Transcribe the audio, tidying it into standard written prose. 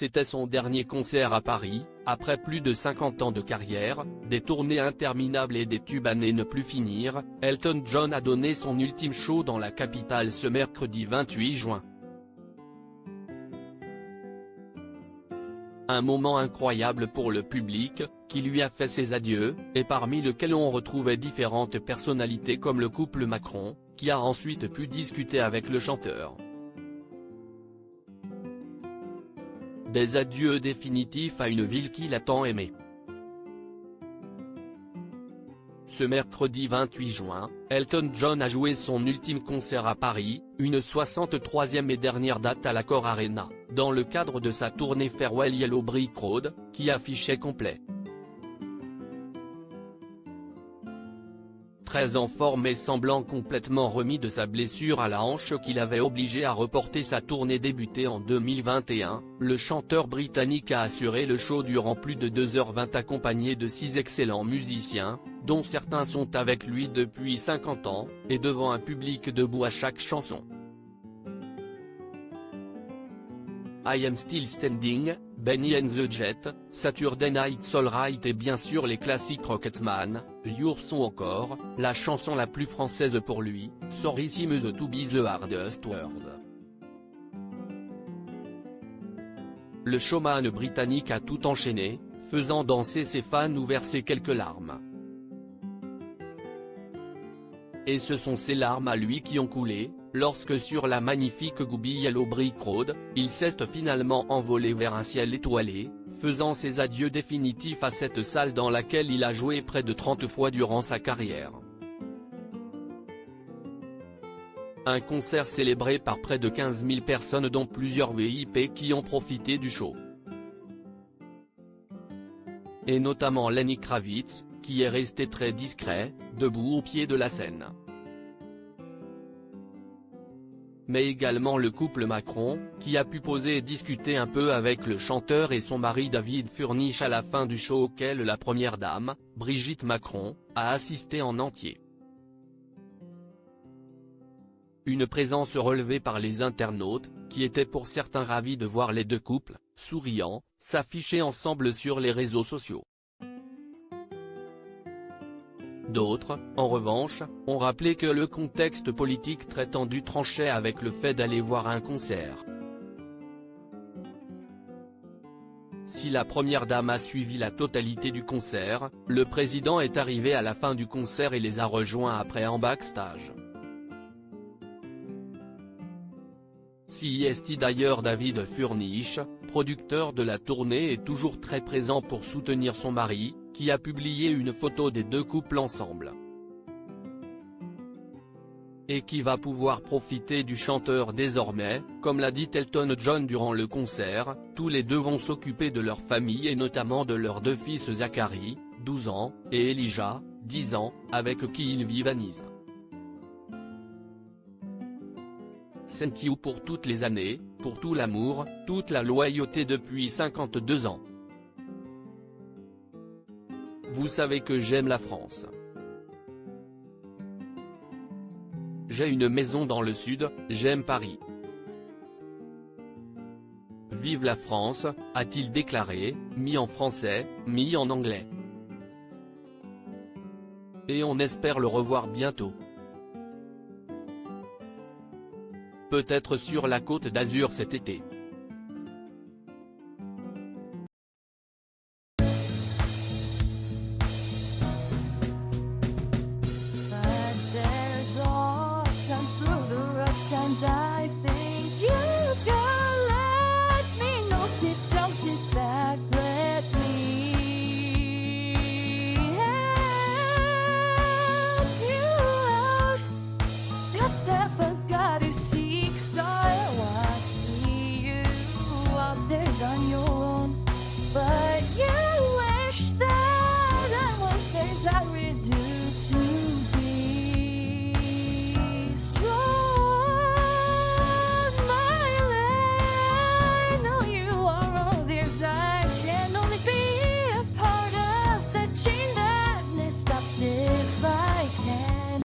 C'était son dernier concert à Paris, après plus de 50 ans de carrière, des tournées interminables et des tubes à ne plus finir. Elton John a donné son ultime show dans la capitale ce mercredi 28 juin. Un moment incroyable pour le public, qui lui a fait ses adieux, et parmi lequel on retrouvait différentes personnalités comme le couple Macron, qui a ensuite pu discuter avec le chanteur. Des adieux définitifs à une ville qu'il a tant aimée. Ce mercredi 28 juin, Elton John a joué son ultime concert à Paris, une 63e et dernière date à l'Accor Arena, dans le cadre de sa tournée Farewell Yellow Brick Road, qui affichait complet. Très en forme et semblant complètement remis de sa blessure à la hanche qui l'avait obligé à reporter sa tournée débutée en 2021, le chanteur britannique a assuré le show durant plus de 2h20 accompagné de 6 excellents musiciens, dont certains sont avec lui depuis 50 ans, et devant un public debout à chaque chanson. I Am Still Standing, Benny and the Jet, Saturday Night's Alright et bien sûr les classiques Rocketman, Your Song encore, la chanson la plus française pour lui, Sorry Seems to Be the Hardest Word. Le showman britannique a tout enchaîné, faisant danser ses fans ou verser quelques larmes. Et ce sont ces larmes à lui qui ont coulé, lorsque sur la magnifique Goobie Yellow Brick Road, il s'est finalement envolé vers un ciel étoilé, faisant ses adieux définitifs à cette salle dans laquelle il a joué près de 30 fois durant sa carrière. Un concert célébré par près de 15 000 personnes dont plusieurs VIP qui ont profité du show. Et notamment Lenny Kravitz, qui est resté très discret, debout au pied de la scène. Mais également le couple Macron, qui a pu poser et discuter un peu avec le chanteur et son mari David Furnish à la fin du show auquel la première dame, Brigitte Macron, a assisté en entier. Une présence relevée par les internautes, qui étaient pour certains ravis de voir les deux couples, souriants, s'afficher ensemble sur les réseaux sociaux. D'autres, en revanche, ont rappelé que le contexte politique très tendu tranchait avec le fait d'aller voir un concert. Si la première dame a suivi la totalité du concert, le président est arrivé à la fin du concert et les a rejoints après en backstage. CIST d'ailleurs David Furnish, producteur de la tournée est toujours très présent pour soutenir son mari, qui a publié une photo des deux couples ensemble. Et qui va pouvoir profiter du chanteur désormais, comme l'a dit Elton John durant le concert, tous les deux vont s'occuper de leur famille et notamment de leurs deux fils Zachary, 12 ans, et Elijah, 10 ans, avec qui ils vivent à Nice. Thank you pour toutes les années, pour tout l'amour, toute la loyauté depuis 52 ans. Vous savez que j'aime la France. J'ai une maison dans le sud, j'aime Paris. Vive la France, a-t-il déclaré, mi en français, mi en anglais. Et on espère le revoir bientôt. Peut-être sur la Côte d'Azur cet été.